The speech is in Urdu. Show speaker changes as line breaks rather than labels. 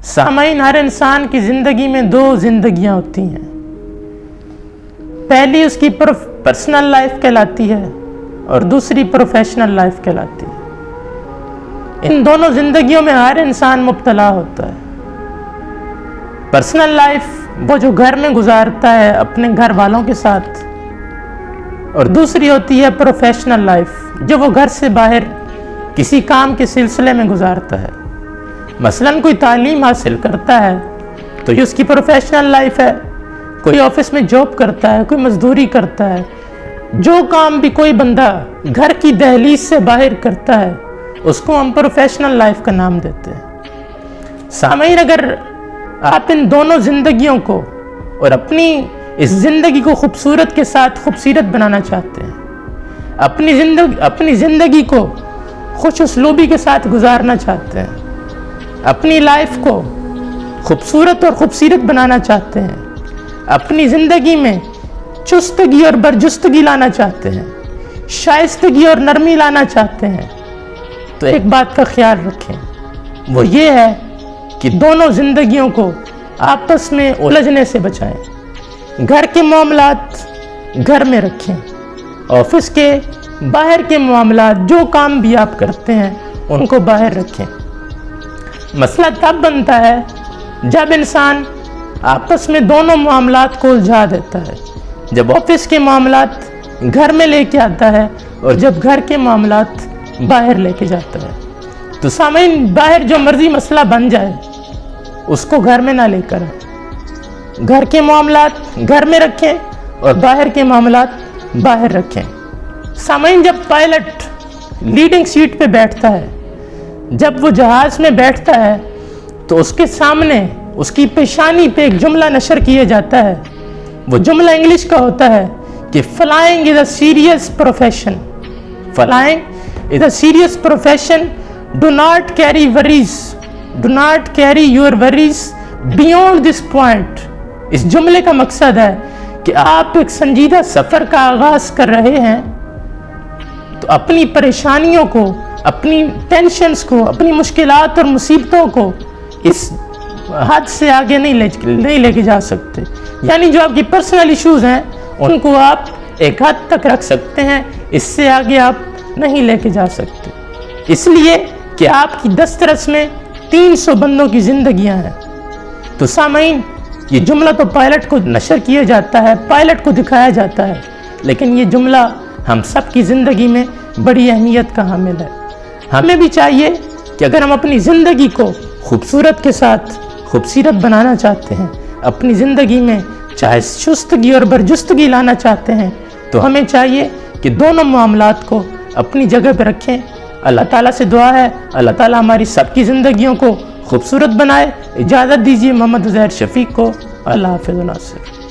سامعین، ہر انسان کی زندگی میں دو زندگیاں ہوتی ہیں. پہلی اس کی پرسنل لائف کہلاتی ہے اور دوسری پروفیشنل لائف کہلاتی ہے. ان دونوں زندگیوں میں ہر انسان مبتلا ہوتا ہے. پرسنل لائف وہ جو گھر میں گزارتا ہے اپنے گھر والوں کے ساتھ، اور دوسری ہوتی ہے پروفیشنل لائف جو وہ گھر سے باہر کسی کام کے سلسلے میں گزارتا ہے. مثلاً کوئی تعلیم حاصل کرتا ہے تو یہ اس کی پروفیشنل لائف ہے. کوئی آفس میں جاب کرتا ہے، کوئی مزدوری کرتا ہے، جو کام بھی کوئی بندہ گھر کی دہلیز سے باہر کرتا ہے اس کو ہم پروفیشنل لائف کا نام دیتے ہیں. سامعین، اگر آپ ان دونوں زندگیوں کو اور اپنی اس زندگی کو خوبصورت کے ساتھ خوبصورت بنانا چاہتے ہیں، اپنی زندگی کو خوش اسلوبی کے ساتھ گزارنا چاہتے ہیں، اپنی لائف کو خوبصورت اور خوبصورت بنانا چاہتے ہیں، اپنی زندگی میں چستگی اور برجستگی لانا چاہتے ہیں، شائستگی اور نرمی لانا چاہتے ہیں، تو ایک بات کا خیال رکھیں، وہ یہ ہے کہ دونوں زندگیوں کو آپس میں الجھنے سے بچائیں. گھر کے معاملات گھر میں رکھیں، آفس کے باہر کے معاملات جو کام بھی آپ کرتے ہیں ان کو باہر رکھیں. مسئلہ تب بنتا ہے جب انسان آپس میں دونوں معاملات کو الجھا دیتا ہے، جب آفس کے معاملات گھر میں لے کے آتا ہے اور جب گھر کے معاملات باہر لے کے جاتا ہے. تو سامعین، باہر جو مرضی مسئلہ بن جائے اس کو گھر میں نہ لے کر آئیں. گھر کے معاملات گھر میں رکھیں اور باہر کے معاملات باہر رکھیں. سامعین، جب پائلٹ لیڈنگ سیٹ پہ بیٹھتا ہے، جب وہ جہاز میں بیٹھتا ہے تو اس کے سامنے اس کی پیشانی پہ ایک جملہ نشر کیا جاتا ہے. وہ جملہ انگلش کا ہوتا ہے کہ flying is a serious profession. Flying is a serious profession. Do not carry worries. Do not carry your worries beyond this point. اس جملے کا مقصد ہے کہ آپ ایک سنجیدہ سفر کا آغاز کر رہے ہیں تو اپنی پریشانیوں کو، اپنی ٹینشنز کو، اپنی مشکلات اور مصیبتوں کو اس حد سے آگے نہیں لے کے جا سکتے. یعنی جو آپ کی پرسنل ایشوز ہیں ان کو آپ ایک حد تک رکھ سکتے ہیں، اس سے آگے آپ نہیں لے کے جا سکتے، اس لیے کہ آپ کی دسترس میں 300 بندوں کی زندگیاں ہیں. تو سامعین، یہ جملہ تو پائلٹ کو نشر کیا جاتا ہے، پائلٹ کو دکھایا جاتا ہے، لیکن یہ جملہ ہم سب کی زندگی میں بڑی اہمیت کا حامل ہے. ہمیں بھی چاہیے کہ اگر ہم اپنی زندگی کو خوبصورت کے ساتھ خوبصورت بنانا چاہتے ہیں، اپنی زندگی میں چاہے شستگی اور برجستگی لانا چاہتے ہیں، تو ہمیں چاہیے کہ دونوں معاملات کو اپنی جگہ پہ رکھیں. اللہ تعالیٰ سے دعا ہے اللہ تعالیٰ ہماری سب کی زندگیوں کو خوبصورت بنائے. اجازت دیجیے محمد عزیر شفیق کو. اللہ حافظ و ناصر.